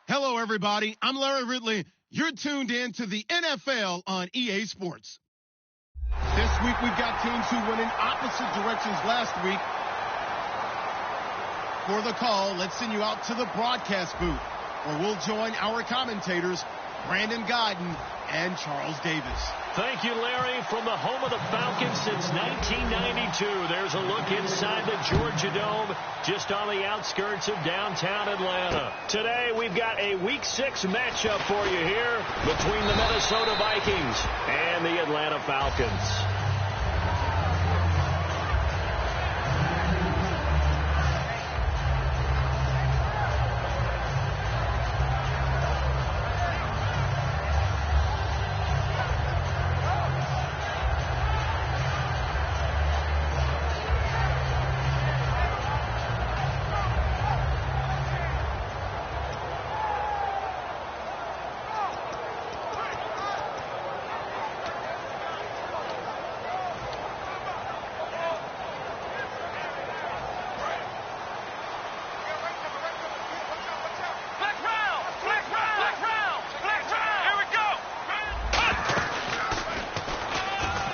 Hello, everybody. I'm Larry Ridley. You're tuned in to the NFL on EA Sports. This week, we've got teams who went in opposite directions last week. For the call, let's send you out to the broadcast booth, where we'll join our commentators, Brandon Godden and Charles Davis. Thank you, Larry. From the home of the Falcons since 1992, there's a look inside the Georgia Dome, just on the outskirts of downtown Atlanta. Today, we've got a Week 6 matchup for you here between the Minnesota Vikings and the Atlanta Falcons.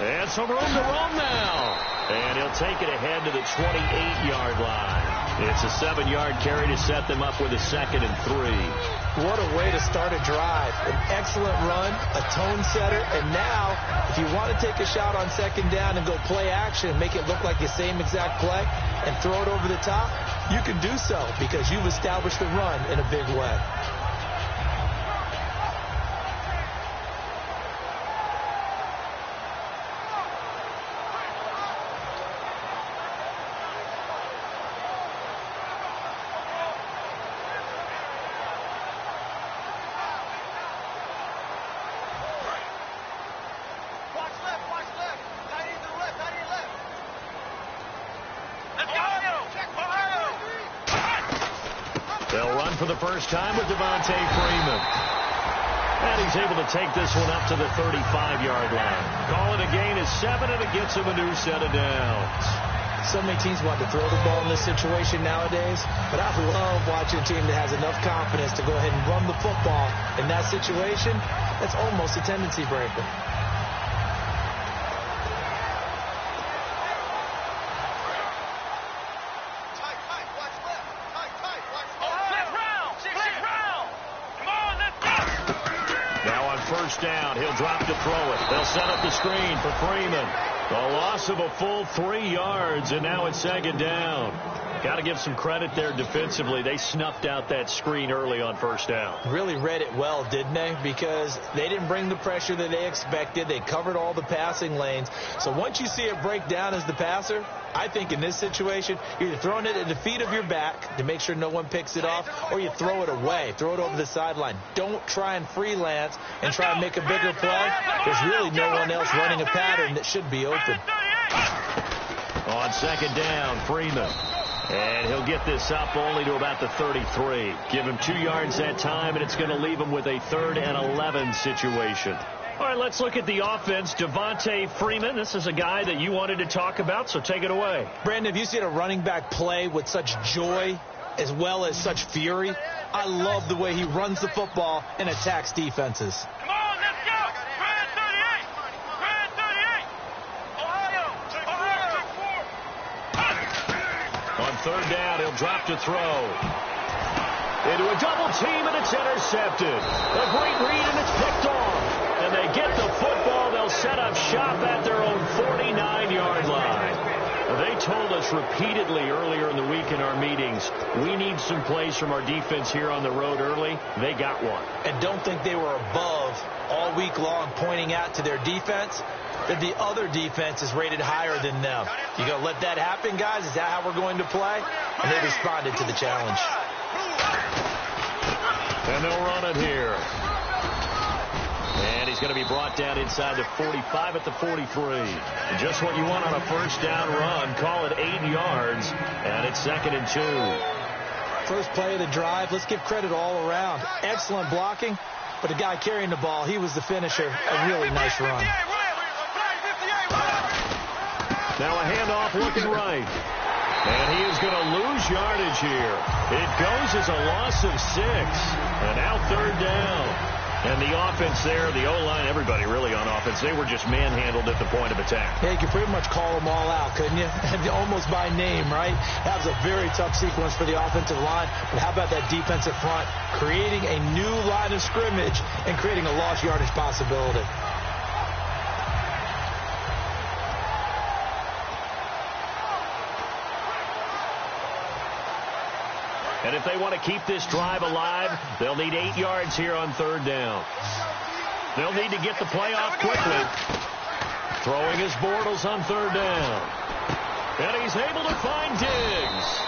And some room to roam now. And he'll take it ahead to the 28-yard line. It's a 7-yard carry to set them up with a 2nd and 3. What a way to start a drive. An excellent run, a tone setter, and now, if you want to take a shot on 2nd down and go play action and make it look like the same exact play and throw it over the top, you can do so because you've established the run in a big way. They'll run for the first time with Devontae Freeman. And he's able to take this one up to the 35-yard line. Call it a gain of 7, and it gets him a new set of downs. So many teams want to throw the ball in this situation nowadays, but I love watching a team that has enough confidence to go ahead and run the football in that situation. That's almost a tendency breaker. First down. He'll drop to throw it. They'll set up the screen for Freeman. The loss of a full 3 yards, and now it's 2nd down. Got to give some credit there defensively. They snuffed out that screen early on 1st down. Really read it well, didn't they? Because they didn't bring the pressure that they expected. They covered all the passing lanes. So once you see it break down as the passer, I think in this situation, you're either throwing it at the feet of your back to make sure no one picks it off, or you throw it away. Throw it over the sideline. Don't try and freelance and try and make a bigger play. There's really no one else running a pattern that should be open. On 2nd down, Freeman. And he'll get this up only to about the 33. Give him 2 yards that time, and it's going to leave him with a 3rd and 11 situation. All right, let's look at the offense. Devontae Freeman, this is a guy that you wanted to talk about, so take it away. Brandon, have you seen a running back play with such joy as well as such fury? I love the way he runs the football and attacks defenses. Come on, let's go! Red 38! Red 38! Ohio! On 3rd down, he'll drop to throw. Into a double team, and it's intercepted. A great read, and it's picked off. And they get the football. They'll set up shop at their own 49-yard line. They told us repeatedly earlier in the week in our meetings, we need some plays from our defense here on the road early. They got one. And don't think they were above all week long pointing out to their defense that the other defense is rated higher than them. You going to let that happen, guys? Is that how we're going to play? And they responded to the challenge. And they'll run it here. And he's going to be brought down inside the 45 at the 43. Just what you want on a 1st down run. Call it 8 yards, and it's 2nd and 2. First play of the drive. Let's give credit all around. Excellent blocking, but the guy carrying the ball, he was the finisher. A really nice run. Now a handoff looking right. And he is going to lose yardage here. It goes as a loss of 6. And now third down. And the offense there, the O-line, everybody really on offense, they were just manhandled at the point of attack. Yeah, you could pretty much call them all out, couldn't you? Almost by name, right? That was a very tough sequence for the offensive line. But how about that defensive front creating a new line of scrimmage and creating a lost yardage possibility? And if they want to keep this drive alive, they'll need 8 yards here on third down. They'll need to get the play off quickly. Throwing his Bortles on third down. And he's able to find Diggs.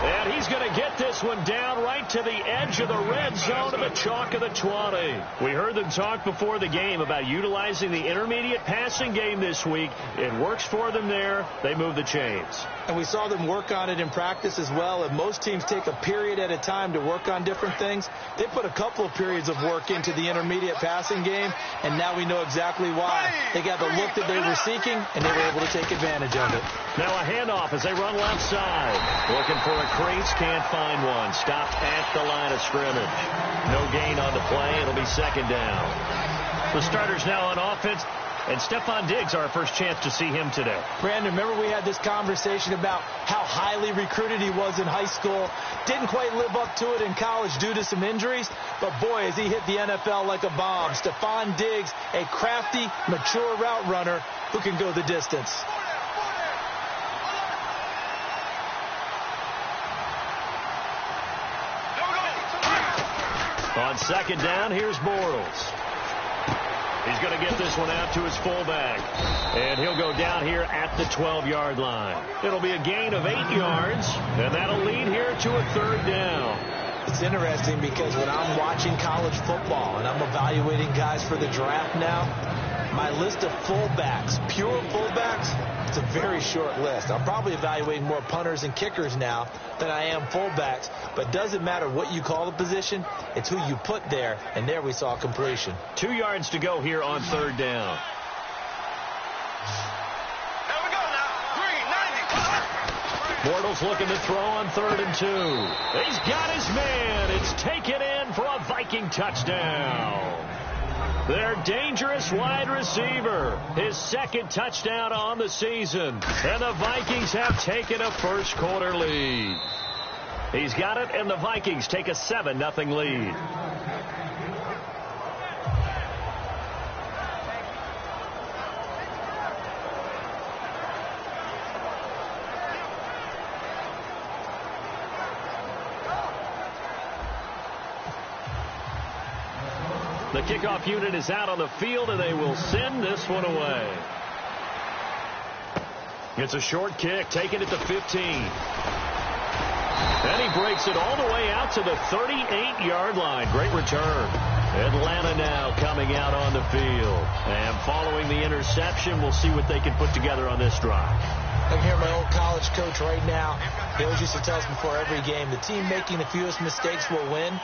And he's going to get this one down right to the edge of the red zone of the chalk of the 20. We heard them talk before the game about utilizing the intermediate passing game this week. It works for them there. They move the chains. And we saw them work on it in practice as well. And most teams take a period at a time to work on different things. They put a couple of periods of work into the intermediate passing game, and now we know exactly why. They got the look that they were seeking, and they were able to take advantage of it. Now a handoff as they run left side. Looking for a crease, can't find one. Stopped at the line of scrimmage. No gain on the play. It'll be second down. The starters now on offense. And Stephon Diggs, our first chance to see him today. Brandon, remember we had this conversation about how highly recruited he was in high school. Didn't quite live up to it in college due to some injuries. But, boy, as he hit the NFL like a bomb. Stephon Diggs, a crafty, mature route runner who can go the distance. On second down, here's Bortles. He's going to get this one out to his fullback. And he'll go down here at the 12-yard line. It'll be a gain of 8 yards, and that'll lead here to a third down. It's interesting because when I'm watching college football and I'm evaluating guys for the draft now, my list of fullbacks, pure fullbacks, it's a very short list. I'm probably evaluating more punters and kickers now than I am fullbacks. But it doesn't matter what you call the position. It's who you put there, and there we saw completion. 2 yards to go here on third down. There we go now. 390. Bortles looking to throw on 3rd and 2. He's got his man. It's taken in for a Viking touchdown. Their dangerous wide receiver. His second touchdown on the season. And the Vikings have taken a first-quarter lead. He's got it, and the Vikings take a 7-0 lead. The kickoff unit is out on the field, and they will send this one away. It's a short kick, taken at the 15. And he breaks it all the way out to the 38-yard line. Great return. Atlanta now coming out on the field. And following the interception, we'll see what they can put together on this drive. I can hear my old college coach right now. He always used to tell us before every game, the team making the fewest mistakes will win.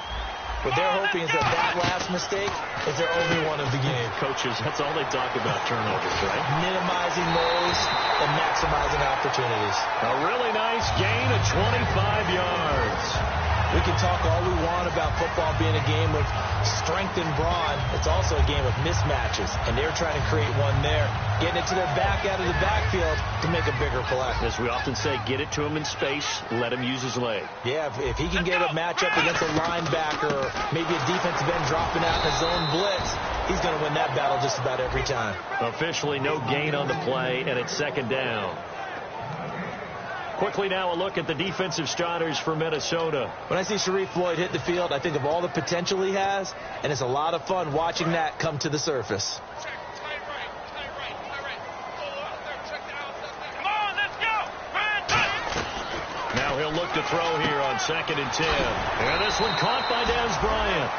What they're hoping is that last mistake is their only one of the game. Coaches, that's all they talk about, turnovers, right? Minimizing those and maximizing opportunities. A really nice gain of 25 yards. We can talk all we want about football being a game of strength and brawn. It's also a game of mismatches, and they're trying to create one there, getting it to their back out of the backfield to make a bigger play. As we often say, get it to him in space, let him use his leg. Yeah, if he can get a matchup against a linebacker or maybe a defensive end dropping out in a zone blitz, he's going to win that battle just about every time. Officially no gain on the play, and it's second down. Quickly now a look at the defensive starters for Minnesota. When I see Sharif Floyd hit the field, I think of all the potential he has, and it's a lot of fun watching that come to the surface. Now he'll look to throw here on 2nd and 10. And this one caught by Dez Bryant.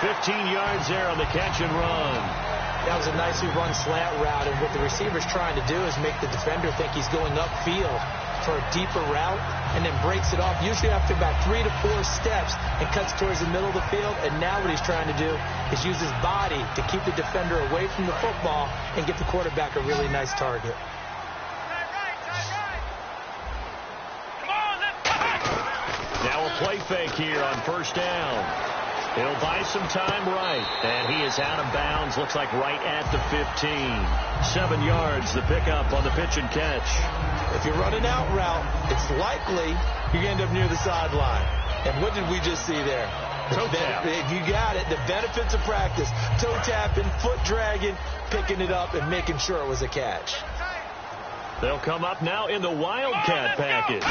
15 yards there on the catch and run. That was a nicely run slant route, and what the receiver's trying to do is make the defender think he's going upfield for a deeper route, and then breaks it off, usually after about 3 to 4 steps, and cuts towards the middle of the field. And now what he's trying to do is use his body to keep the defender away from the football and get the quarterback a really nice target. play fake here on first down. He'll buy some time right, and he is out of bounds. Looks like right at the 15. 7 yards, the pickup on the pitch and catch. If you're running out route, it's likely you're going to end up near the sideline. And what did we just see there? Toe tap. You got it. The benefits of practice. Toe tapping, foot dragging, picking it up, and making sure it was a catch. They'll come up now in the Wildcat package.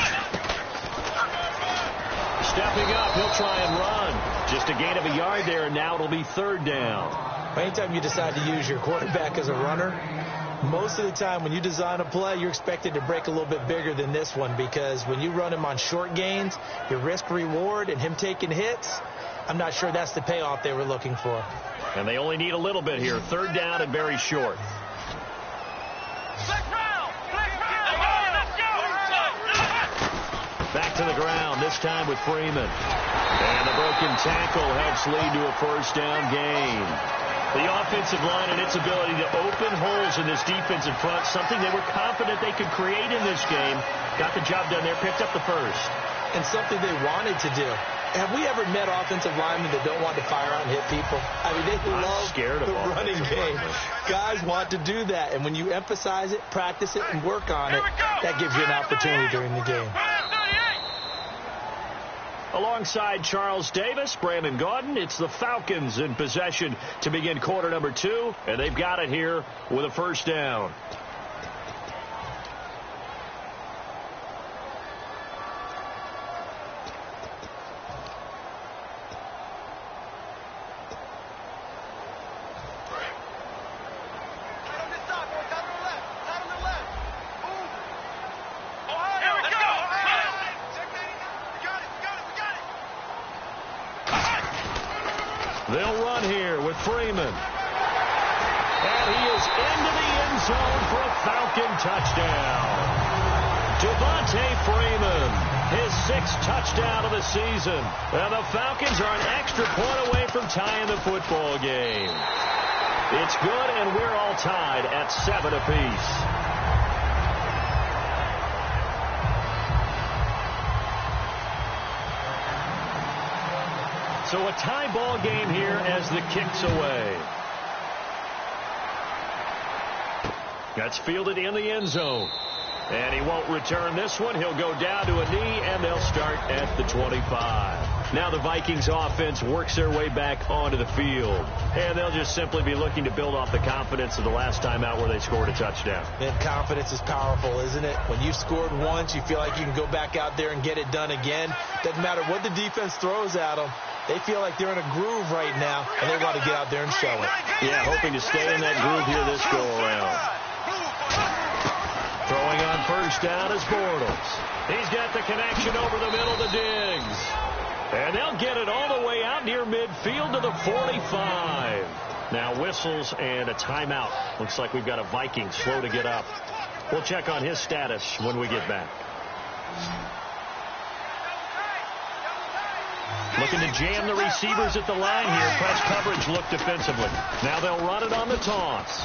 Stepping up, he'll try and run. Just a gain of a yard there, and now it'll be third down. Anytime you decide to use your quarterback as a runner, most of the time when you design a play, you're expected to break a little bit bigger than this one, because when you run him on short gains, your risk-reward and him taking hits, I'm not sure that's the payoff they were looking for. And they only need a little bit here. Third down and very short. Back to the ground, this time with Freeman. And the broken tackle helps lead to a first down gain. The offensive line and its ability to open holes in this defensive front, something they were confident they could create in this game. Got the job done there, picked up the first. And something they wanted to do. Have we ever met offensive linemen that don't want to fire out and hit people? I mean, they love the running game. Guys want to do that. And when you emphasize it, practice it, and work on it, that gives you an opportunity during the game. Alongside Charles Davis, Brandon Gaudin, it's the Falcons in possession to begin quarter number 2, and they've got it here with a first down. They'll run here with Freeman. And he is into the end zone for a Falcon touchdown. Devontae Freeman, his 6th touchdown of the season. And the Falcons are an extra point away from tying the football game. It's good, and we're all tied at 7 apiece. So a tie ball game here as the kick's away. That's fielded in the end zone. And he won't return this one. He'll go down to a knee, and they'll start at the 25. Now the Vikings offense works their way back onto the field. And they'll just simply be looking to build off the confidence of the last time out where they scored a touchdown. And confidence is powerful, isn't it? When you've scored once, you feel like you can go back out there and get it done again. Doesn't matter what the defense throws at them. They feel like they're in a groove right now, and they want to get out there and show it. Yeah, hoping to stay in that groove here this go-around. Throwing on first down is Bortles. He's got the connection over the middle to Diggs. And they'll get it all the way out near midfield to the 45. Now whistles and a timeout. Looks like we've got a Viking slow to get up. We'll check on his status when we get back. Looking to jam the receivers at the line here. Press coverage look defensively. Now they'll run it on the toss.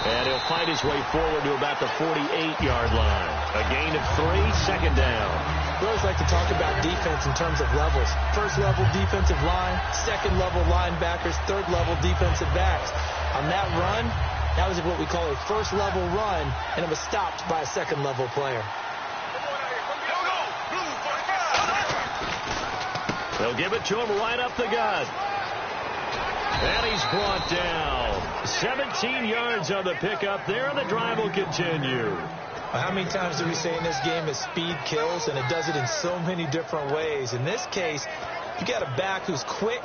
And he'll find his way forward to about the 48-yard line. A gain of 3, second down. We always like to talk about defense in terms of levels. First level defensive line, second level linebackers, third level defensive backs. On that run, that was what we call a first level run, and it was stopped by a second level player. They'll give it to him right up the gut. And he's brought down. 17 yards on the pickup there, and the drive will continue. How many times do we say in this game that speed kills, and it does it in so many different ways? In this case, you got a back who's quick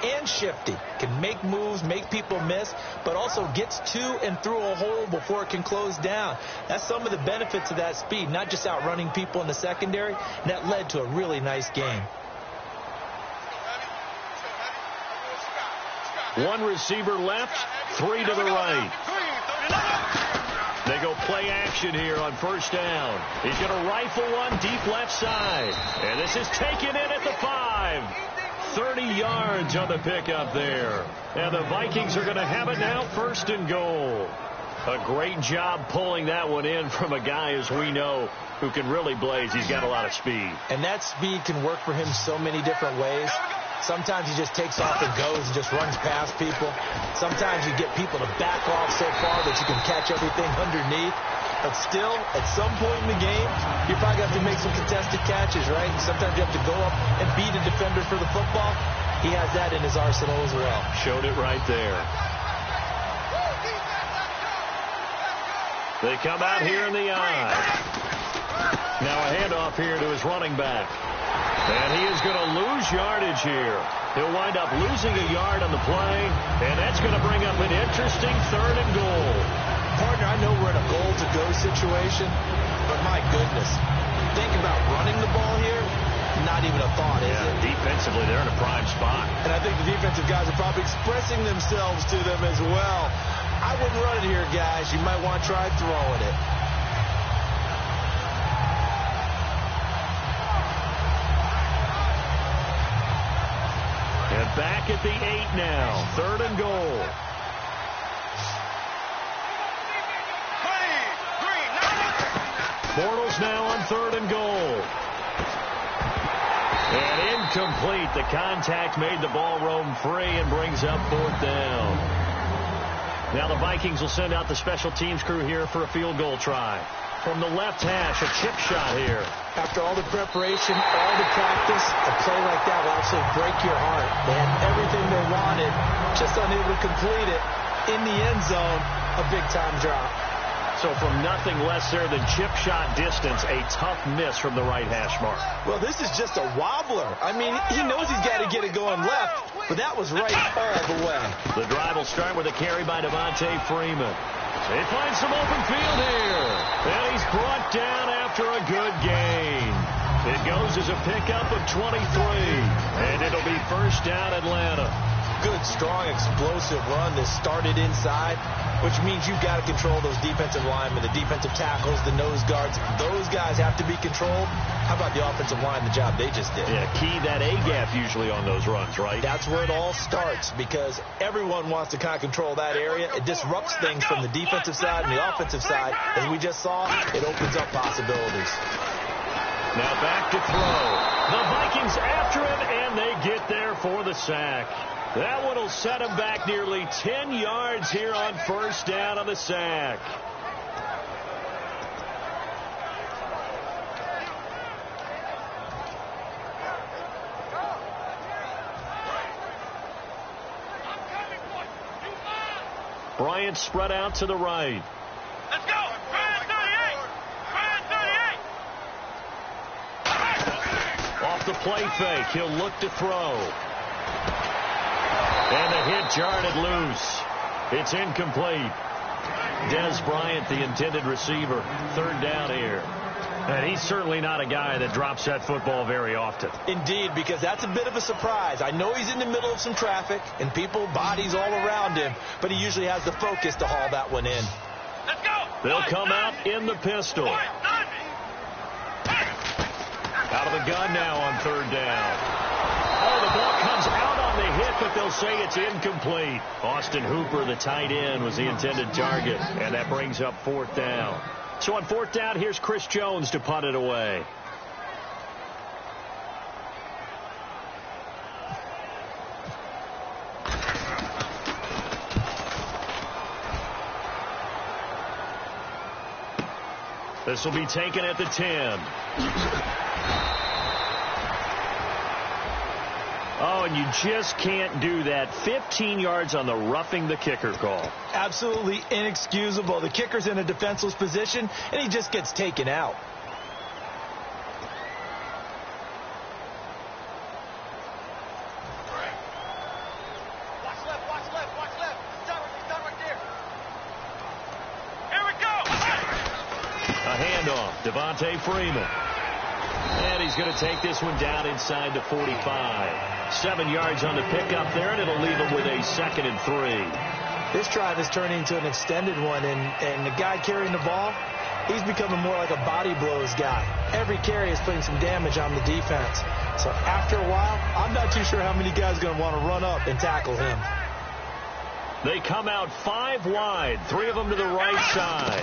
and shifty, can make moves, make people miss, but also gets to and through a hole before it can close down. That's some of the benefits of that speed, not just outrunning people in the secondary. And that led to a really nice game. One receiver left, 3 to the right. They go play action here on first down. He's going to rifle one deep left side. And this is taken in at the 5. 30 yards on the pickup there. And the Vikings are going to have it now, first and goal. A great job pulling that one in from a guy, as we know, who can really blaze. He's got a lot of speed. And that speed can work for him so many different ways. Sometimes he just takes off and goes and just runs past people. Sometimes you get people to back off so far that you can catch everything underneath. But still, at some point in the game, you probably have to make some contested catches, right? Sometimes you have to go up and beat a defender for the football. He has that in his arsenal as well. Showed it right there. They come out here in the eye. Now a handoff here to his running back. And he is going to lose yardage here. He'll wind up losing a yard on the play, and that's going to bring up an interesting 3rd and goal. Partner, I know we're in a goal-to-go situation, but my goodness, think about running the ball here, not even a thought, is it? Defensively, they're in a prime spot. And I think the defensive guys are probably expressing themselves to them as well. I wouldn't run it here, guys. You might want to try throwing it. And back at the 8 now. 3rd and goal. Bortles now on 3rd and goal. And incomplete. The contact made the ball roam free and brings up 4th down. Now the Vikings will send out the special teams crew here for a field goal try. From the left hash, a chip shot here. After all the preparation, all the practice, a play like that will absolutely break your heart. They had everything they wanted, just unable to complete it. In the end zone, a big-time drop. So from nothing less there than chip shot distance, a tough miss from the right hash mark. Well, this is just a wobbler. I mean, he knows he's got to get it going left, but that was right all the way. The drive will start with a carry by Devontae Freeman. They find some open field here. And he's brought down after a good gain. It goes as a pickup of 23. And it'll be 1st down Atlanta. Good, strong, explosive run that started inside, which means you've got to control those defensive linemen, the defensive tackles, the nose guards. Those guys have to be controlled. How about the offensive line, the job they just did? Yeah, key that A-gap usually on those runs, right? That's where it all starts, because everyone wants to kind of control that area. It disrupts things from the defensive side and the offensive side. As we just saw, it opens up possibilities. Now back to throw. The Vikings after him, and they get there for the sack. That one will set him back nearly 10 yards here on 1st down on the sack. Bryant spread out to the right. Let's go. Bryant 38. Off the play fake, he'll look to throw. And the hit jarred loose. It's incomplete. Dez Bryant, the intended receiver. 3rd down here. And he's certainly not a guy that drops that football very often. Indeed, because that's a bit of a surprise. I know he's in the middle of some traffic and people, bodies all around him, but he usually has the focus to haul that one in. Let's go. They'll come out in the pistol. Out of the gun now on 3rd down. Oh, the ball comes out on the hit, but they'll say it's incomplete. Austin Hooper, the tight end, was the intended target, and that brings up 4th down. So on 4th down, here's Chris Jones to punt it away. This will be taken at the 10. Oh, and you just can't do that. 15 yards on the roughing the kicker call. Absolutely inexcusable. The kicker's in a defenseless position, and he just gets taken out. Watch left. It's done right there. Here we go. A handoff. Devontae Freeman. And he's going to take this one down inside the 45. 7 yards on the pickup there, and it'll leave him with a 2nd and 3. This drive is turning into an extended one, and the guy carrying the ball, he's becoming more like a body blows guy. Every carry is putting some damage on the defense. So after a while, I'm not too sure how many guys are going to want to run up and tackle him. They come out 5 wide, 3 of them to the right side.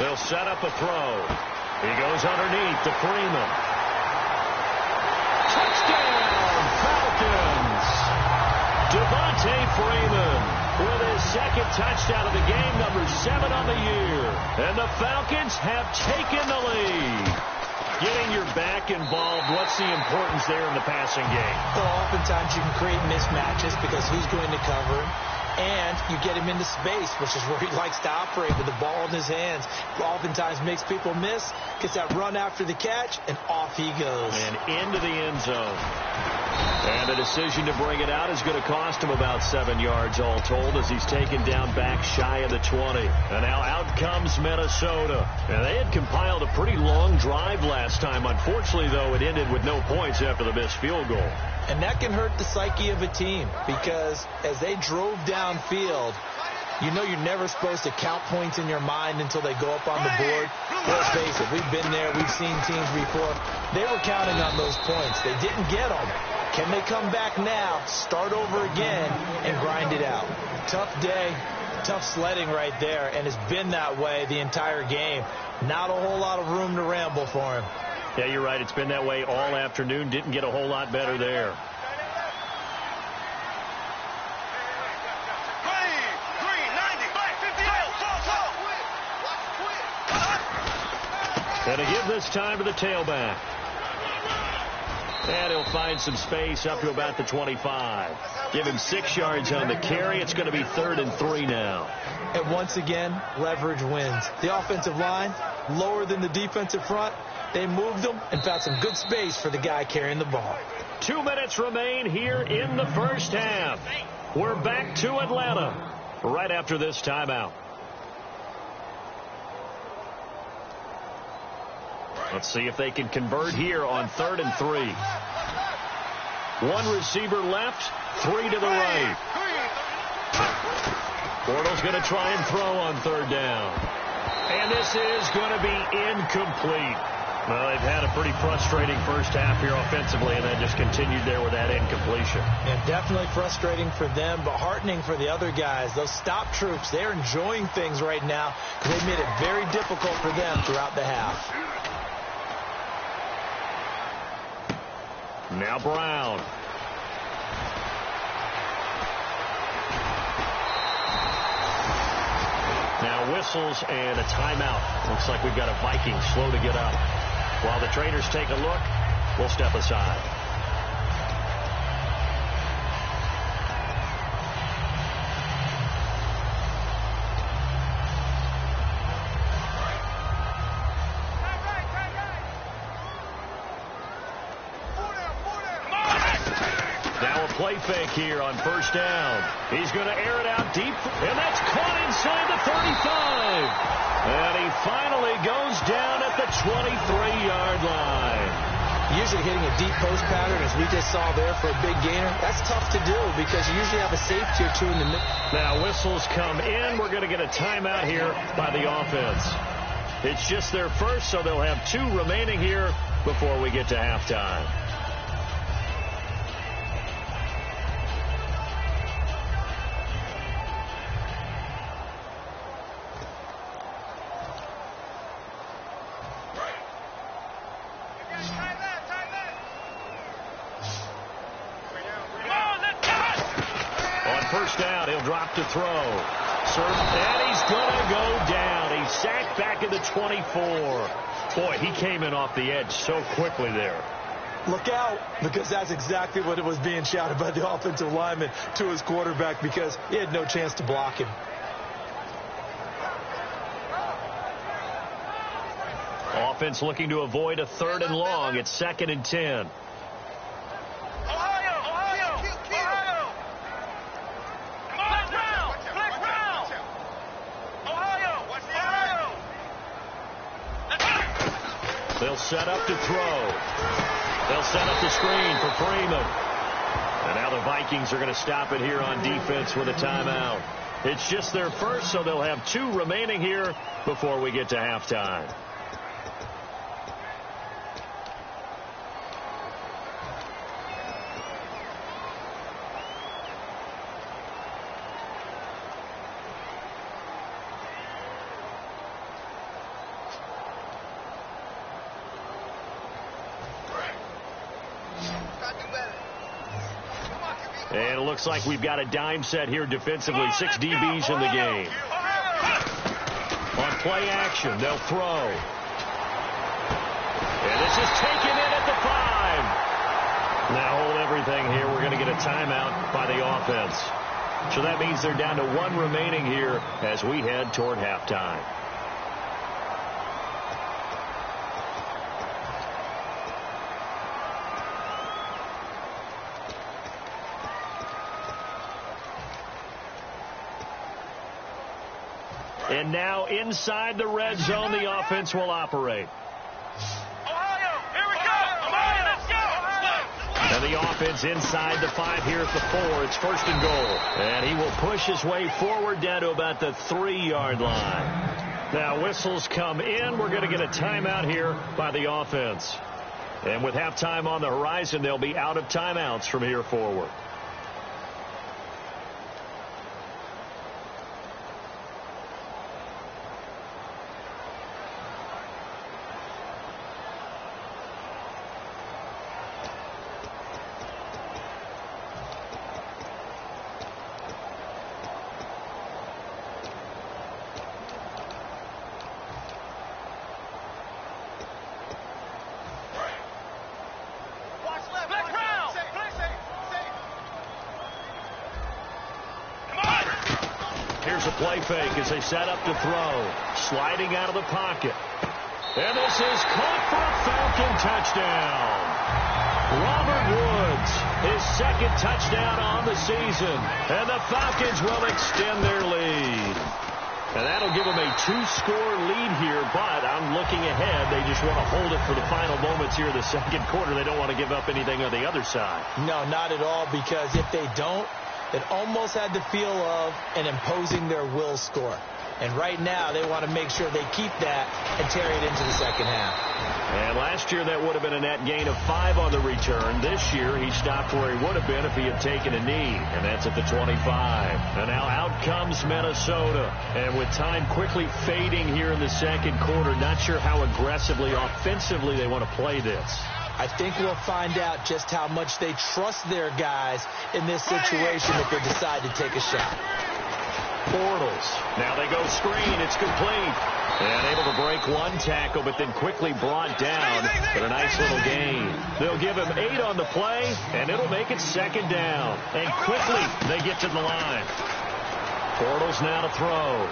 They'll set up a throw. He goes underneath to Freeman. Touchdown, Falcons! Devontae Freeman with his second touchdown of the game, number 7 on the year. And the Falcons have taken the lead. Getting your back involved, what's the importance there in the passing game? Well, oftentimes you can create mismatches because who's going to cover him, and you get him into space, which is where he likes to operate with the ball in his hands. Oftentimes makes people miss, gets that run after the catch, and off he goes. And into the end zone. And the decision to bring it out is going to cost him about 7 yards all told as he's taken down back shy of the 20. And now out comes Minnesota. And they had compiled a pretty long drive last time. Unfortunately, though, it ended with no points after the missed field goal. And that can hurt the psyche of a team because as they drove downfield, you know you're never supposed to count points in your mind until they go up on the board. Let's face it, we've been there. We've seen teams before. They were counting on those points. They didn't get them. Can they come back now, start over again, and grind it out? Tough day, tough sledding right there, and it's been that way the entire game. Not a whole lot of room to ramble for him. Yeah, you're right. It's been that way all afternoon. Didn't get a whole lot better there. And to give this time to the tailback. And he'll find some space up to about the 25. Give him 6 yards on the carry. It's going to be 3rd and 3 now. And once again, leverage wins. The offensive line, lower than the defensive front. They moved them and found some good space for the guy carrying the ball. 2 minutes remain here in the first half. We're back to Atlanta right after this timeout. Let's see if they can convert here on 3rd and 3. 1 receiver left, 3 to the right. Bortles going to try and throw on 3rd down. And this is going to be incomplete. Well, they've had a pretty frustrating first half here offensively, and then just continued there with that incompletion. And definitely frustrating for them, but heartening for the other guys. Those stop troops, they're enjoying things right now because they've made it very difficult for them throughout the half. Now Brown. Now whistles and a timeout. Looks like we've got a Viking slow to get up. While the traders take a look, we'll step aside. Play fake here on 1st down. He's going to air it out deep, and that's caught inside the 35. And he finally goes down at the 23-yard line. Usually hitting a deep post pattern, as we just saw there for a big gainer, that's tough to do because you usually have a safety or 2 in the middle. Now whistles come in. We're going to get a timeout here by the offense. It's just their first, so they'll have 2 remaining here before we get to halftime. To throw. And he's going to go down. He's sacked back at the 24. Boy, he came in off the edge so quickly there. Look out, because that's exactly what it was being shouted by the offensive lineman to his quarterback because he had no chance to block him. Offense looking to avoid a 3rd and long. It's 2nd and 10. They'll set up to throw. They'll set up the screen for Freeman. And now the Vikings are going to stop it here on defense with a timeout. It's just their first, so they'll have 2 remaining here before we get to halftime. And it looks like we've got a dime set here defensively. 6 DBs in the game. On play action, they'll throw. And this is taken in at the 5. Now hold everything here. We're going to get a timeout by the offense. So that means they're down to 1 remaining here as we head toward halftime. And now inside the red zone, the offense will operate. Ohio, here we go. Ohio, let's go. And the offense inside the 5 here at the 4. It's 1st and goal. And he will push his way forward down to about the 3-yard line. Now whistles come in. We're going to get a timeout here by the offense. And with halftime on the horizon, they'll be out of timeouts from here forward. Here's a play fake as they set up to throw. Sliding out of the pocket. And this is caught for a Falcon touchdown. Robert Woods, his 2nd touchdown on the season. And the Falcons will extend their lead. And that'll give them a 2-score lead here, but I'm looking ahead. They just want to hold it for the final moments here in the 2nd quarter. They don't want to give up anything on the other side. No, not at all, because if they don't, it almost had the feel of an imposing their will score. And right now, they want to make sure they keep that and carry it into the 2nd half. And last year, that would have been a net gain of 5 on the return. This year, he stopped where he would have been if he had taken a knee. And that's at the 25. And now out comes Minnesota. And with time quickly fading here in the 2nd quarter, not sure how aggressively, offensively they want to play this. I think we'll find out just how much they trust their guys in this situation if they decide to take a shot. Bortles. Now they go screen. It's complete. And able to break 1 tackle, but then quickly brought down. But a nice little gain. They'll give him 8 on the play, and it'll make it 2nd down. And quickly they get to the line. Bortles now to throw.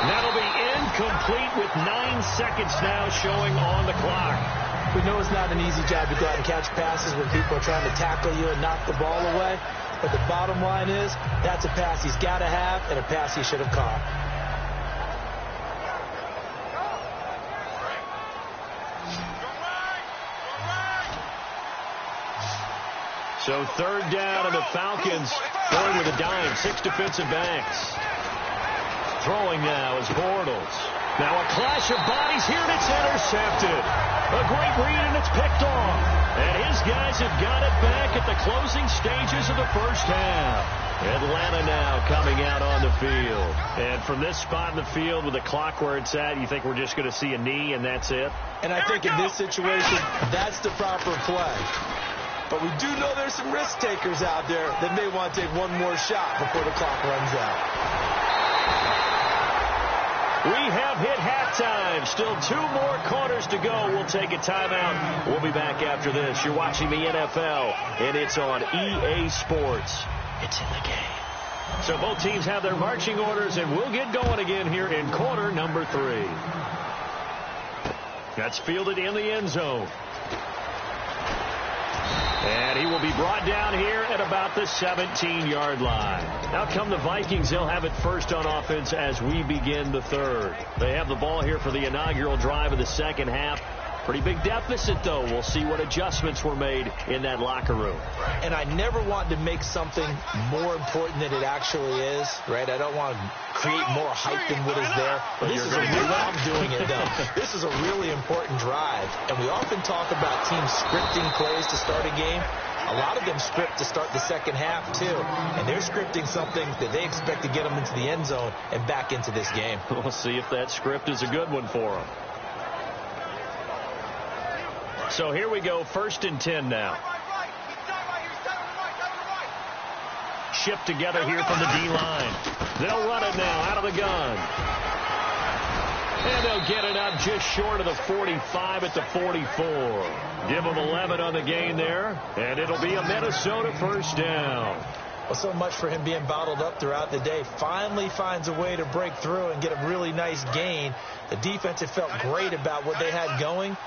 That'll be incomplete with 9 seconds now showing on the clock. We know it's not an easy job to go out and catch passes when people are trying to tackle you and knock the ball away. But the bottom line is, that's a pass he's got to have and a pass he should have caught. So 3rd down, and the Falcons going with a dime. 6 defensive backs. Throwing now is Bortles. Now a clash of bodies here, and it's intercepted. A great read, and it's picked off. And his guys have got it back at the closing stages of the 1st half. Atlanta now coming out on the field. And from this spot in the field with the clock where it's at, you think we're just going to see a knee and that's it? And I think in this situation, that's the proper play. But we do know there's some risk takers out there that may want to take one more shot before the clock runs out. We have hit halftime. Still 2 more quarters to go. We'll take a timeout. We'll be back after this. You're watching the NFL, and it's on EA Sports. It's in the game. So both teams have their marching orders, and we'll get going again here in quarter number 3. That's fielded in the end zone. And he will be brought down here at about the 17-yard line. Out come the Vikings. They'll have it first on offense as we begin the 3rd. They have the ball here for the inaugural drive of the 2nd half. Pretty big deficit, though. We'll see what adjustments were made in that locker room. And I never want to make something more important than it actually is, right? I don't want to create more hype than what is there. But this is a real, I'm doing it, though. This is a really important drive. And we often talk about teams scripting plays to start a game. A lot of them script to start the 2nd half, too. And they're scripting something that they expect to get them into the end zone and back into this game. We'll see if that script is a good one for them. So here we go, 1st and 10 now. chipped together here from the D-line. They'll run it now out of the gun. And they'll get it up just short of the 45 at the 44. Give them 11 on the gain there, and it'll be a Minnesota first down. Well, so much for him being bottled up throughout the day. Finally finds a way to break through and get a really nice gain. The defense had felt great about what they had going.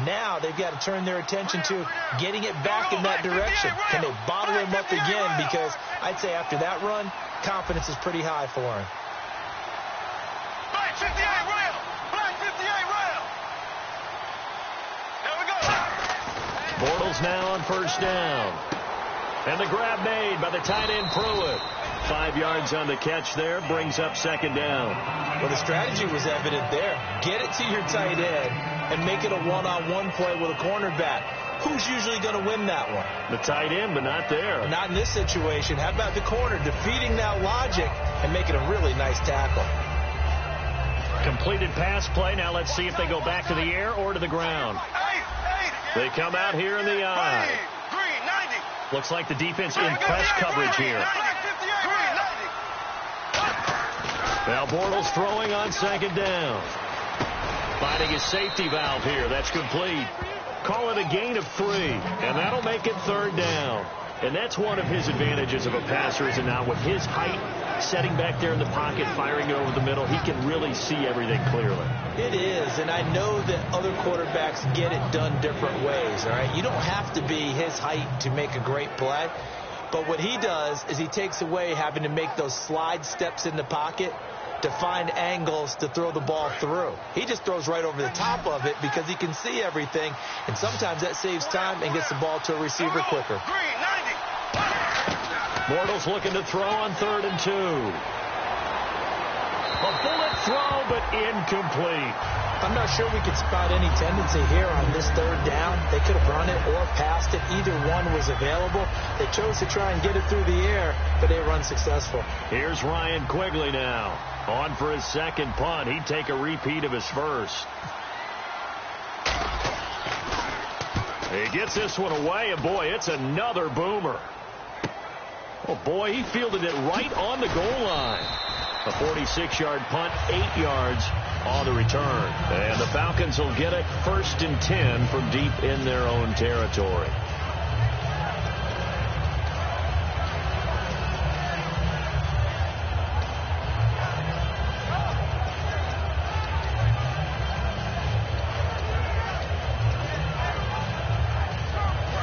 Now they've got to turn their attention to getting it back in that direction. Can they bottle him up again? Because I'd say after that run, confidence is pretty high for him. Flag 58 rail. Flag 58 rail. There we go. Bortles now on first down. And the grab made by the tight end Pruitt. 5 yards on the catch there, brings up second down. Well, the strategy was evident there. Get it to your tight end and make it a one-on-one play with a cornerback. Who's usually going to win that one? The tight end, but not there. Not in this situation. How about the corner defeating that logic and making a really nice tackle? Completed pass play. Now let's see if they go back to the air or to the ground. They come out here in the eye. Looks like the defense in press coverage here. Now Bortles throwing on second down. Finding his safety valve here. That's complete. Call it a gain of 3, and that'll make it third down. And that's one of his advantages of a passer, is now with his height, setting back there in the pocket, firing it over the middle, he can really see everything clearly. It is, and I know that other quarterbacks get it done different ways, all right? You don't have to be his height to make a great play, but what he does is he takes away having to make those slide steps in the pocket to find angles to throw the ball through. He just throws right over the top of it because he can see everything, and sometimes that saves time and gets the ball to a receiver quicker. Bortles looking to throw on 3rd and 2. A bullet throw, but incomplete. I'm not sure we could spot any tendency here on this third down. They could have run it or passed it. Either one was available. They chose to try and get it through the air, but they were unsuccessful. Here's Ryan Quigley now. On for his second punt. He'd take a repeat of his first. He gets this one away, and boy, it's another boomer. Oh, boy, he fielded it right on the goal line. A 46-yard punt, 8 yards on the return. And the Falcons will get it 1st and 10 from deep in their own territory.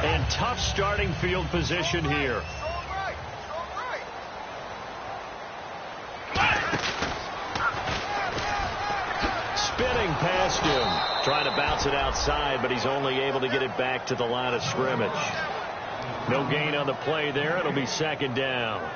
And tough starting field position here. Spinning past him, trying to bounce it outside, but he's only able to get it back to the line of scrimmage. No gain on the play there. It'll be second down.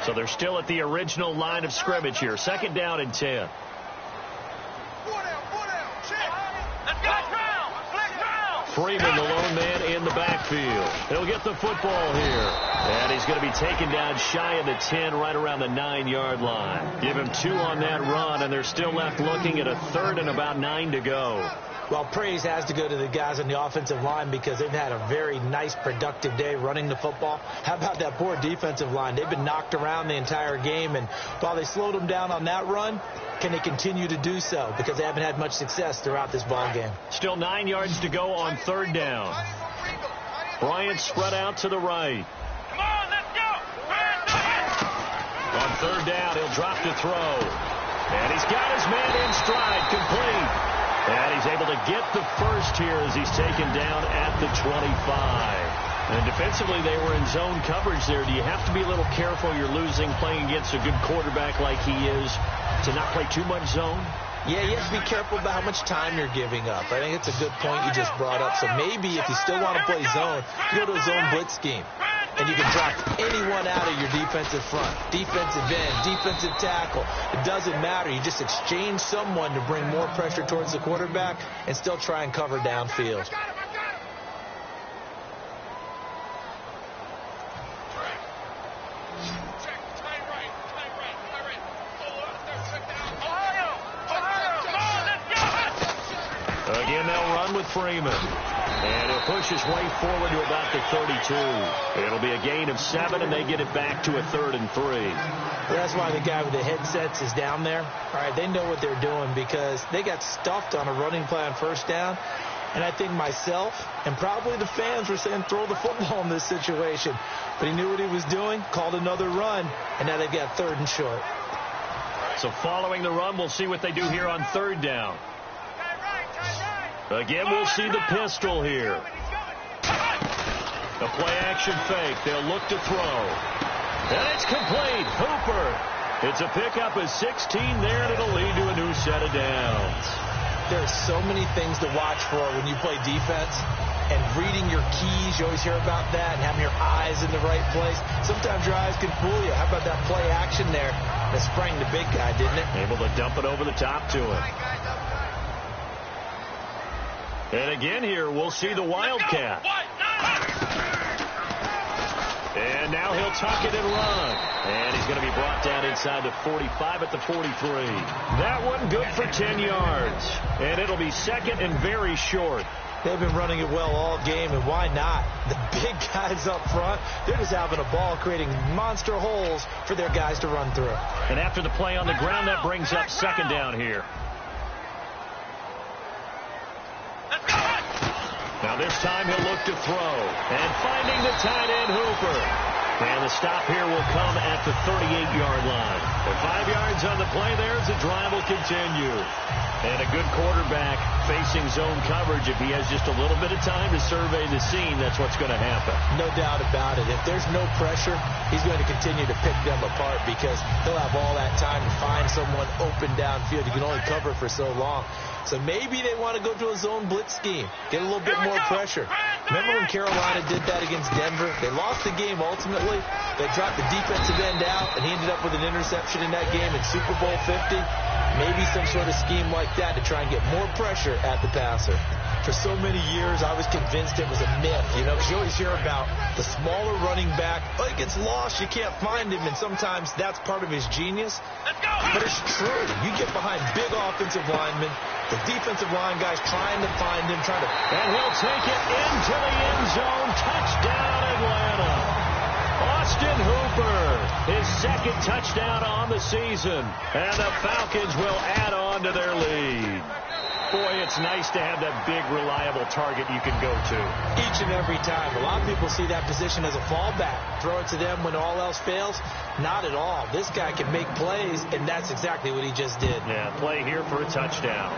So they're still at the original line of scrimmage here. Second down and 10. Freeman, the lone man in the backfield. He'll get the football here. And he's going to be taken down shy of the 10, right around the 9-yard line. Give him 2 on that run, and they're still left looking at a 3rd and about 9 to go. Well, praise has to go to the guys on the offensive line because they've had a very nice, productive day running the football. How about that poor defensive line? They've been knocked around the entire game, and while they slowed them down on that run, can they continue to do so? Because they haven't had much success throughout this ball game. Still 9 yards to go on 3rd down. Bryant spread out to the right. Come on, let's go. On 3rd down, he'll drop to throw. And he's got his man in stride, complete. And he's able to get the first here as he's taken down at the 25. And defensively, they were in zone coverage there. Do you have to be a little careful? You're losing, playing against a good quarterback like he is, to not play too much zone? Yeah, you have to be careful about how much time you're giving up. I think it's a good point you just brought up. So maybe if you still want to play zone, you go to a zone blitz scheme. and you can drop anyone out of your defensive front. Defensive end, defensive tackle. It doesn't matter. You just exchange someone to bring more pressure towards the quarterback and still try and cover downfield. Again, they'll run with Freeman. And he'll push his way forward to about the 32. It'll be a gain of 7, and they get it back to a 3rd and 3. Well, that's why the guy with the headsets is down there. All right, they know what they're doing because they got stuffed on a running play on first down. And I think myself and probably the fans were saying throw the football in this situation. But he knew what he was doing, called another run, and now they've got 3rd and short. So following the run, we'll see what they do here on 3rd down. Again, we'll see the pistol here. The play-action fake. They'll look to throw. And it's complete. Hooper. It's a pickup of 16 there, and it'll lead to a new set of downs. There's so many things to watch for when you play defense. And reading your keys, you always hear about that, and having your eyes in the right place. Sometimes your eyes can fool you. How about that play action there that sprang the big guy, didn't it? Able to dump it over the top to him. And again here, we'll see the Wildcat. And now he'll tuck it and run. And he's going to be brought down inside the 45 at the 43. That one good for 10 yards. And it'll be 2nd and very short. They've been running it well all game, and why not? The big guys up front, they're just having a ball, creating monster holes for their guys to run through. And after the play on the ground, that brings up 2nd down here. Now this time he'll look to throw. And finding the tight end, Hooper. And the stop here will come at the 38-yard line. The 5 yards on the play there as the drive will continue. And a good quarterback facing zone coverage. If he has just a little bit of time to survey the scene, that's what's going to happen. No doubt about it. If there's no pressure, he's going to continue to pick them apart because he'll have all that time to find someone open downfield. You can only cover for so long. So maybe they want to go to a zone blitz scheme, get a little bit more pressure. Remember when Carolina did that against Denver? They lost the game ultimately. They dropped the defensive end out, and he ended up with an interception in that game in Super Bowl 50. Maybe some sort of scheme like that to try and get more pressure at the passer. For so many years, I was convinced it was a myth, you know, because you always hear about the smaller running back. Oh, he gets lost, you can't find him, and sometimes that's part of his genius. But it's true. You get behind big offensive linemen, the defensive line guys trying to find him, And he'll take it into the end zone. Touchdown, Atlanta. Austin Hooper, his 2nd touchdown on the season. And the Falcons will add on to their lead. Boy, it's nice to have that big, reliable target you can go to. Each and every time. A lot of people see that position as a fallback. Throw it to them when all else fails. Not at all. This guy can make plays, and that's exactly what he just did. Yeah, play here for a touchdown.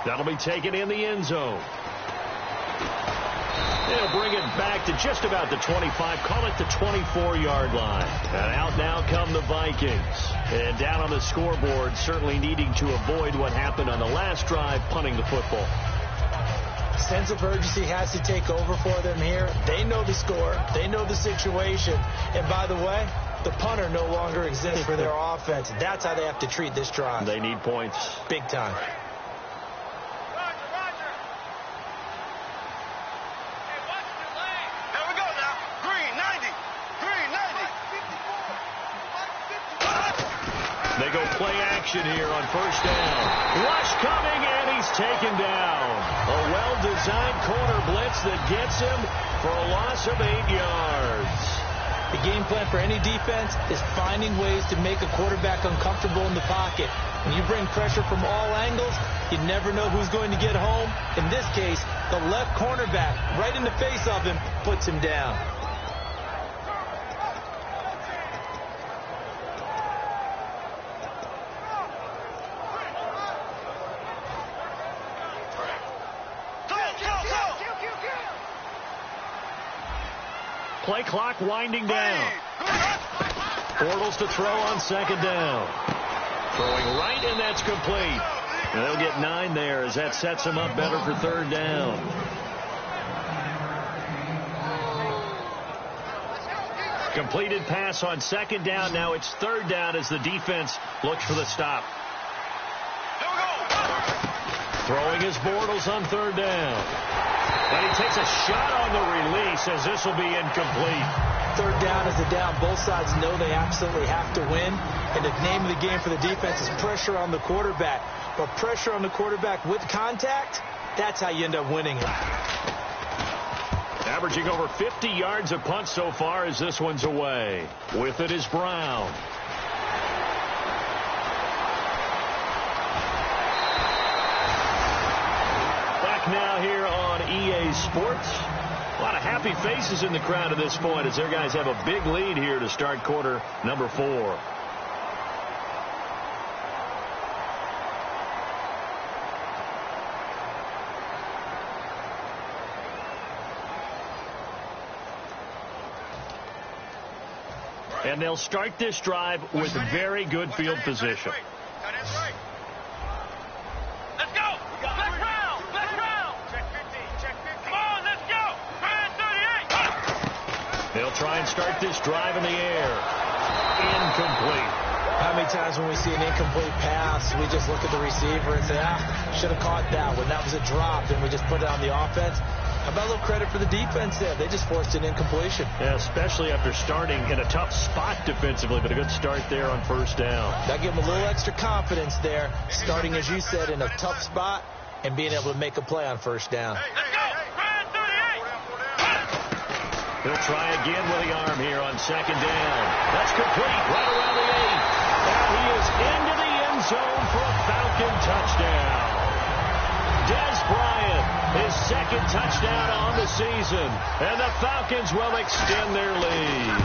That'll be taken in the end zone. They'll bring it back to just about the 25, call it the 24-yard line. And out now come the Vikings. And down on the scoreboard, certainly needing to avoid what happened on the last drive, punting the football. Sense of urgency has to take over for them here. They know the score. They know the situation. And by the way, the punter no longer exists for their offense. That's how they have to treat this drive. They need points. Big time. They go play action here on first down. Rush coming, and he's taken down. A well-designed corner blitz that gets him for a loss of 8 yards. The game plan for any defense is finding ways to make a quarterback uncomfortable in the pocket. When you bring pressure from all angles, you never know who's going to get home. In this case, the left cornerback, right in the face of him, puts him down. Play clock winding down. Bortles to throw on second down. Throwing right, and that's complete. And they'll get 9 there as that sets them up better for third down. Completed pass on second down. Now it's third down as the defense looks for the stop. Throwing his Bortles on third down. But he takes a shot on the release as this will be incomplete. Third down is a down. Both sides know they absolutely have to win. And the name of the game for the defense is pressure on the quarterback. But pressure on the quarterback with contact, that's how you end up winning it. Averaging over 50 yards a punt so far as this one's away. With it is Brown. Back now here on EA Sports. A lot of happy faces in the crowd at this point as their guys have a big lead here to start quarter number 4. And they'll start this drive with very good field position. Let's go! Let's round! Let's round! Check 15, check 15. Come on, let's go! 38! They'll try and start this drive in the air. Incomplete. How many times when we see an incomplete pass, we just look at the receiver and say, should have caught that one. That was a drop, and we just put it on the offense. How about a little credit for the defense there? They just forced an incompletion. Yeah, especially after starting in a tough spot defensively, but a good start there on first down. That gave them a little extra confidence there, starting, as you said, in a tough spot and being able to make a play on first down. Let's go! 38! He'll try again with the arm here on second down. That's complete right around the 8. And he is into the end zone for a Falcon touchdown. Dez Bryant, his second touchdown on the season. And the Falcons will extend their lead.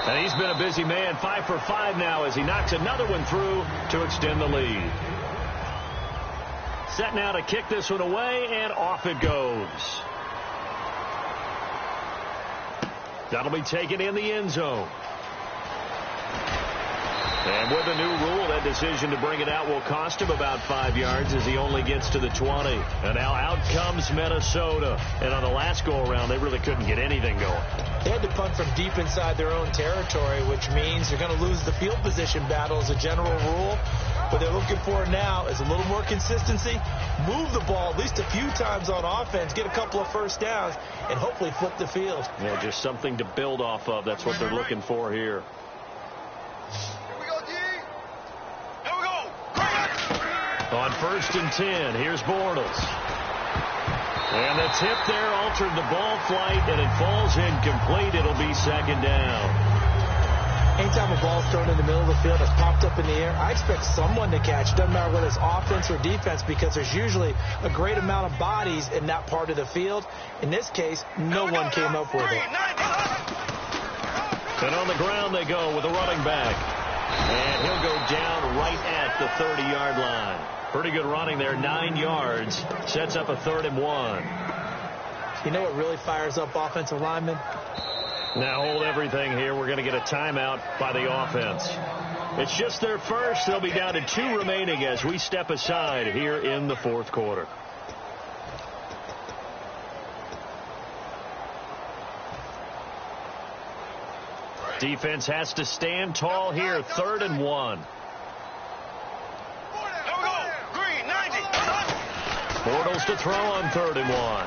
And he's been a busy man, 5 for 5 now as he knocks another one through to extend the lead. Set now to kick this one away, and off it goes. That'll be taken in the end zone. And with a new rule, that decision to bring it out will cost him about 5 yards as he only gets to the 20. And now out comes Minnesota. And on the last go-around, they really couldn't get anything going. They had to punt from deep inside their own territory, which means they're going to lose the field position battle as a general rule. What they're looking for now is a little more consistency, move the ball at least a few times on offense, get a couple of first downs, and hopefully flip the field. Yeah, just something to build off of. That's what they're looking for here. On first and 10, here's Bortles. And the tip there altered the ball flight, and it falls incomplete. It'll be second down. Anytime a ball's thrown in the middle of the field that's popped up in the air, I expect someone to catch. Doesn't matter whether it's offense or defense, because there's usually a great amount of bodies in that part of the field. In this case, no one came up with it. And on the ground they go with a running back. And he'll go down right at the 30-yard line. Pretty good running there, 9 yards. Sets up a 3rd and 1. You know what really fires up offensive linemen? Now hold everything here. We're going to get a timeout by the offense. It's just their first. They'll be down to 2 remaining as we step aside here in the 4th quarter. Defense has to stand tall here. 3rd and 1. Bortles to throw on 3rd and 1.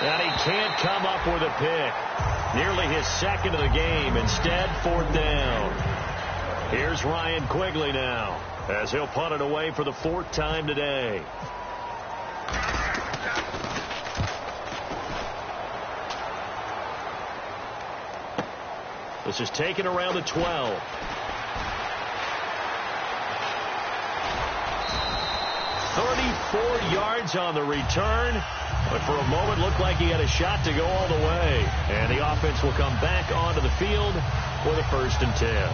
And he can't come up with a pick. Nearly his second of the game. Instead, 4th down. Here's Ryan Quigley now as he'll punt it away for the 4th time today. This is taken around the 12. 34 yards on the return, but for a moment looked like he had a shot to go all the way. And the offense will come back onto the field with a 1st and 10.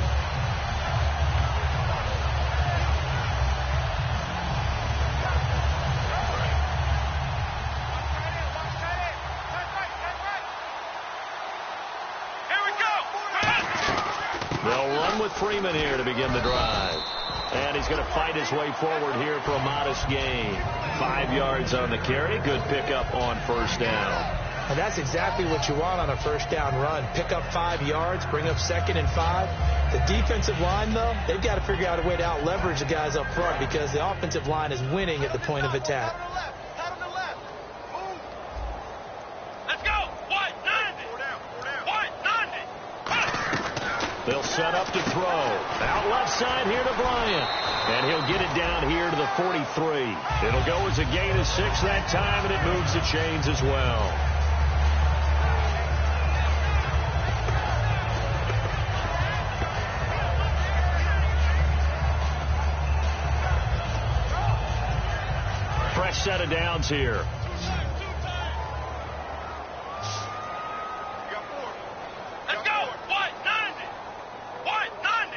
They'll run with Freeman here to begin the drive. And he's going to fight his way forward here for a modest gain. 5 yards on the carry. Good pickup on 1st down. And that's exactly what you want on a first down run. Pick up 5 yards, bring up 2nd and 5. The defensive line, though, they've got to figure out a way to out-leverage the guys up front because the offensive line is winning at the point of attack. Let's go. What? 90. What? 90. They'll set up to throw. Out left side here to Bryant. And he'll get it down here to the 43. It'll go as a gain of 6 that time, and it moves the chains as well. Fresh set of downs here. Let's go. What? 90. What? 90.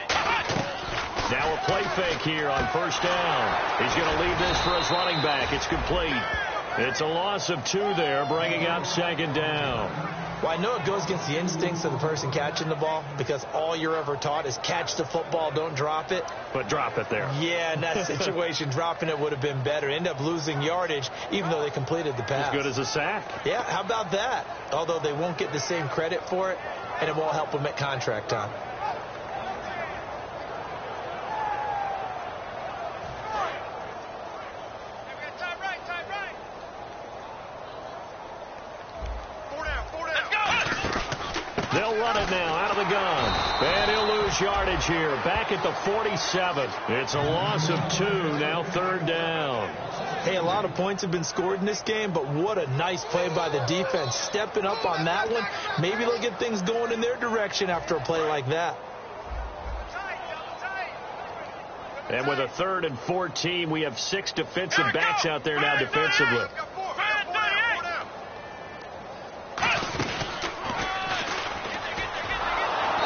Now a play fake here on first down. He's going to leave this for his running back. It's complete. It's a loss of 2 there, bringing up 2nd down. Well, I know it goes against the instincts of the person catching the ball because all you're ever taught is catch the football, don't drop it. But drop it there. Yeah, in that situation, dropping it would have been better. End up losing yardage, even though they completed the pass. As good as a sack. Yeah, how about that? Although they won't get the same credit for it, and it won't help them at contract time. They'll run it now out of the gun. And he'll lose yardage here. Back at the 47. It's a loss of 2. Now 3rd down. Hey, a lot of points have been scored in this game, but what a nice play by the defense. Stepping up on that one. Maybe they'll get things going in their direction after a play like that. And with a 3rd and 14, we have 6 defensive backs out there now defensively.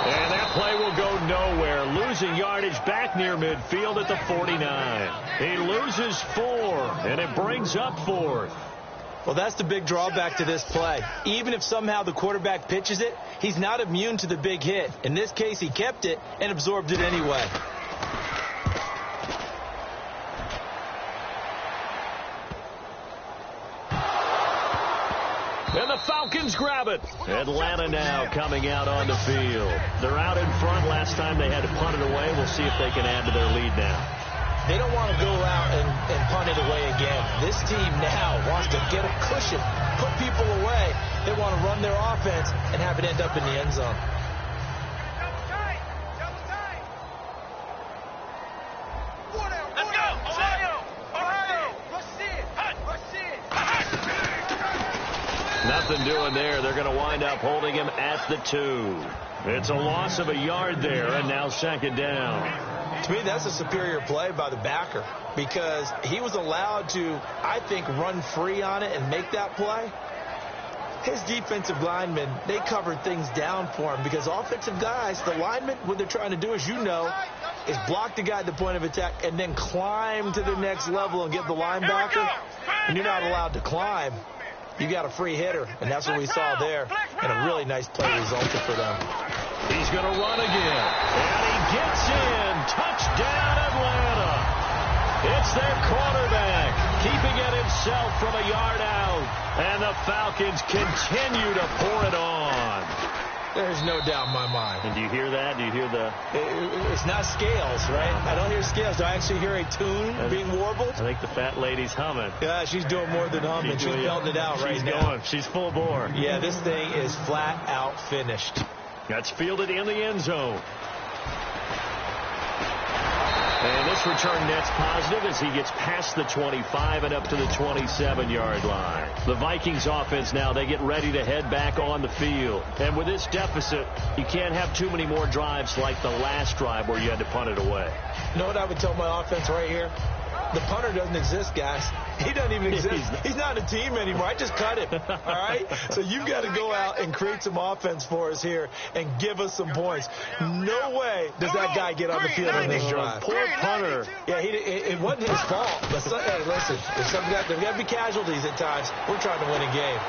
And that play will go nowhere. Losing yardage back near midfield at the 49. He loses 4, and it brings up 4th. Well, that's the big drawback to this play. Even if somehow the quarterback pitches it, he's not immune to the big hit. In this case, he kept it and absorbed it anyway. And the Falcons grab it. Atlanta now coming out on the field. They're out in front. Last time they had to punt it away. We'll see if they can add to their lead now. They don't want to go out and punt it away again. This team now wants to get a cushion, put people away. They want to run their offense and have it end up in the end zone. Nothing doing there. They're going to wind up holding him at the 2. It's a loss of a yard there, and now 2nd down. To me, that's a superior play by the backer because he was allowed to, I think, run free on it and make that play. His defensive linemen, they covered things down for him because offensive guys, the linemen, what they're trying to do, as you know, is block the guy at the point of attack and then climb to the next level and get the linebacker. And you're not allowed to climb. You got a free hitter, and that's what we saw there. And a really nice play resulted for them. He's going to run again. And he gets in. Touchdown, Atlanta. It's their quarterback keeping it himself from a yard out. And the Falcons continue to pour it on. There's no doubt in my mind. And do you hear that? Do you hear the... It's not scales, right? I don't hear scales. Do I actually hear a tune being warbled? I think the fat lady's humming. Yeah, she's doing more than humming. She's belting it out right now. Going. She's full bore. Yeah, this thing is flat out finished. That's fielded in the end zone. And this return net's positive as he gets past the 25 and up to the 27-yard line. The Vikings offense now, they get ready to head back on the field. And with this deficit, you can't have too many more drives like the last drive where you had to punt it away. You know what I would tell my offense right here? The punter doesn't exist, guys. He doesn't even exist. He's not a team anymore. I just cut him. All right? So you've got to go out and create some offense for us here and give us some points. No way does that guy get on the field on this drive. Poor punter. Yeah, it wasn't his fault. But hey, listen, there's got to be casualties at times. We're trying to win a game.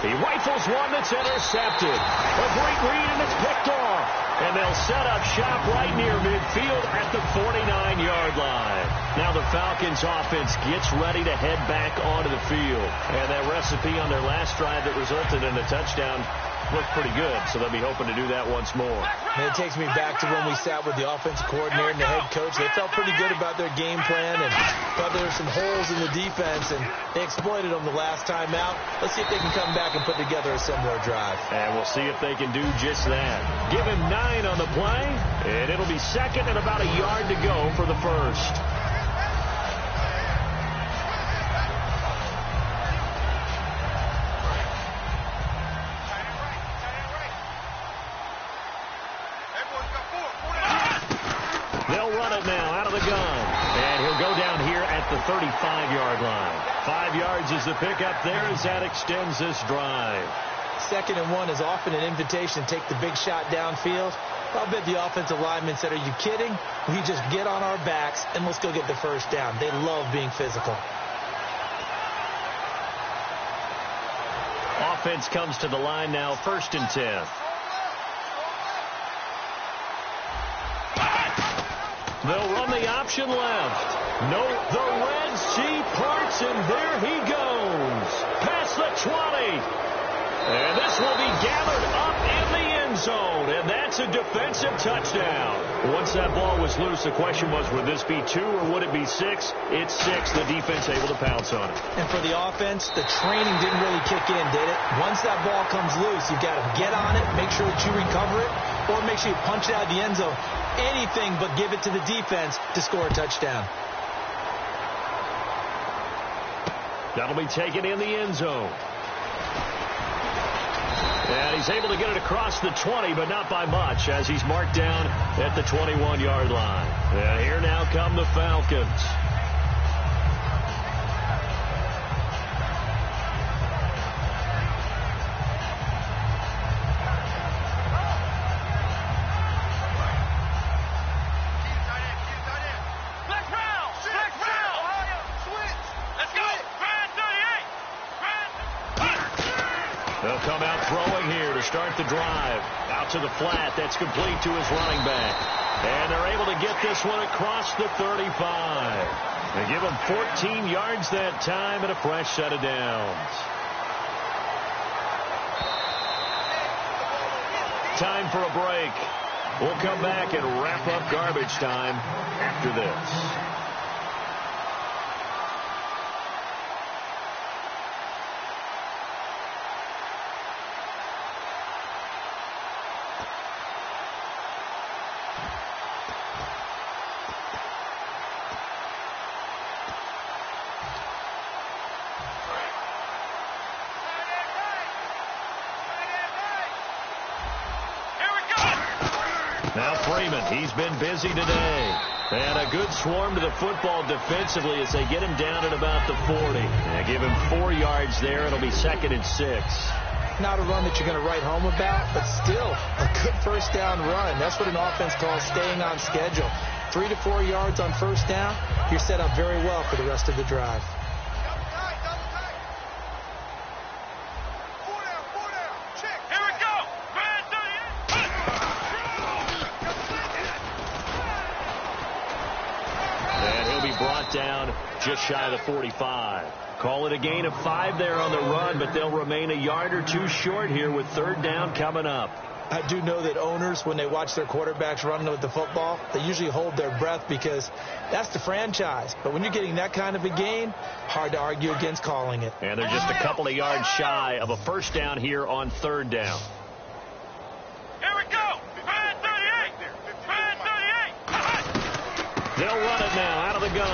He rifles one that's intercepted. A great read, and it's picked off. And they'll set up shop right near midfield at the 49-yard line. Now the Falcons offense gets ready to head back onto the field. And that recipe on their last drive that resulted in a touchdown looked pretty good, so they'll be hoping to do that once more. And it takes me back to when we sat with the offensive coordinator and the head coach. They felt pretty good about their game plan and thought there were some holes in the defense, and they exploited them the last time out. Let's see if they can come back and put together a similar drive. And we'll see if they can do just that. Give him 9 on the play, and it'll be second and about a yard to go for the first. They'll run it now out of the gun. And he'll go down here at the 35-yard line. 5 yards is the pickup there as that extends this drive. 2nd and 1 is often an invitation to take the big shot downfield. I'll bet the offensive lineman said, are you kidding? We just get on our backs and let's go get the first down. They love being physical. Offense comes to the line now, 1st and 10. They'll run the option left. No, the Red Sea parts, and there he goes. Past the 20. And this will be gathered up in the end zone, and that's a defensive touchdown. Once that ball was loose, the question was, would this be 2 or would it be 6? It's 6. The defense able to pounce on it. And for the offense, the training didn't really kick in, did it? Once that ball comes loose, you've got to get on it, make sure that you recover it, or make sure you punch it out of the end zone. Anything but give it to the defense to score a touchdown. That'll be taken in the end zone. And he's able to get it across the 20, but not by much, as he's marked down at the 21-yard line. And here now come the Falcons. They'll come out throwing here to start the drive. Out to the flat. That's complete to his running back. And they're able to get this one across the 35. They give him 14 yards that time and a fresh set of downs. Time for a break. We'll come back and wrap up garbage time after this. Now Freeman, he's been busy today. And a good swarm to the football defensively as they get him down at about the 40. They give him 4 yards there. It'll be 2nd and 6. Not a run that you're going to write home about, but still a good first down run. That's what an offense calls staying on schedule. 3 to 4 yards on first down, you're set up very well for the rest of the drive. Brought down just shy of the 45. Call it a gain of 5 there on the run, but they'll remain a yard or 2 short here with 3rd down coming up. I do know that owners, when they watch their quarterbacks running with the football, they usually hold their breath because that's the franchise. But when you're getting that kind of a gain, hard to argue against calling it. And they're just a couple of yards shy of a first down here on 3rd down. Here we go. 38. They'll run it now out of the gun.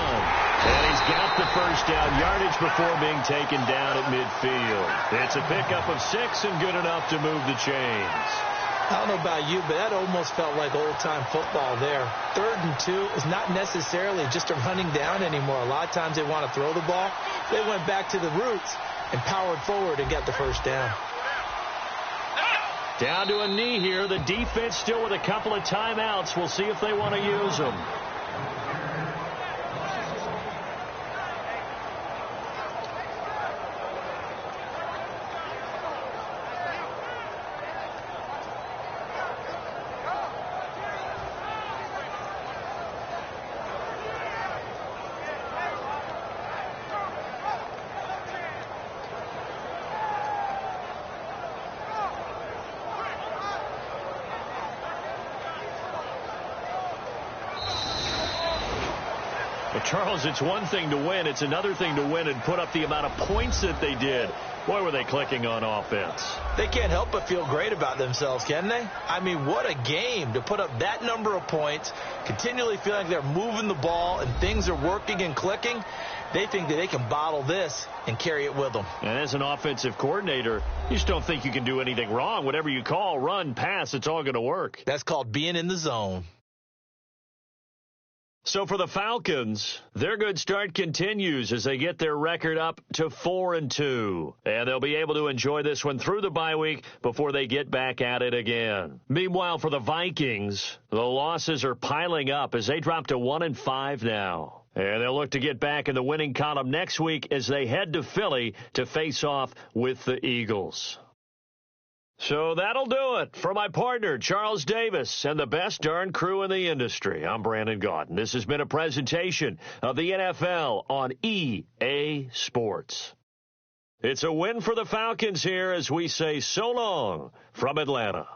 And he's got the first down yardage before being taken down at midfield. It's a pickup of 6 and good enough to move the chains. I don't know about you, but that almost felt like old-time football there. 3rd and 2 is not necessarily just a running down anymore. A lot of times they want to throw the ball. They went back to the roots and powered forward and got the first down. Down to a knee here. The defense still with a couple of timeouts. We'll see if they want to use them. Well, Charles, it's one thing to win. It's another thing to win and put up the amount of points that they did. Boy, were they clicking on offense. They can't help but feel great about themselves, can they? I mean, what a game to put up that number of points, continually feeling like they're moving the ball and things are working and clicking. They think that they can bottle this and carry it with them. And as an offensive coordinator, you just don't think you can do anything wrong. Whatever you call, run, pass, it's all going to work. That's called being in the zone. So for the Falcons, their good start continues as they get their record up to 4-2. And they'll be able to enjoy this one through the bye week before they get back at it again. Meanwhile, for the Vikings, the losses are piling up as they drop to 1-5 now. And they'll look to get back in the winning column next week as they head to Philly to face off with the Eagles. So that'll do it for my partner, Charles Davis, and the best darn crew in the industry. I'm Brandon Gaudin. This has been a presentation of the NFL on EA Sports. It's a win for the Falcons here as we say so long from Atlanta.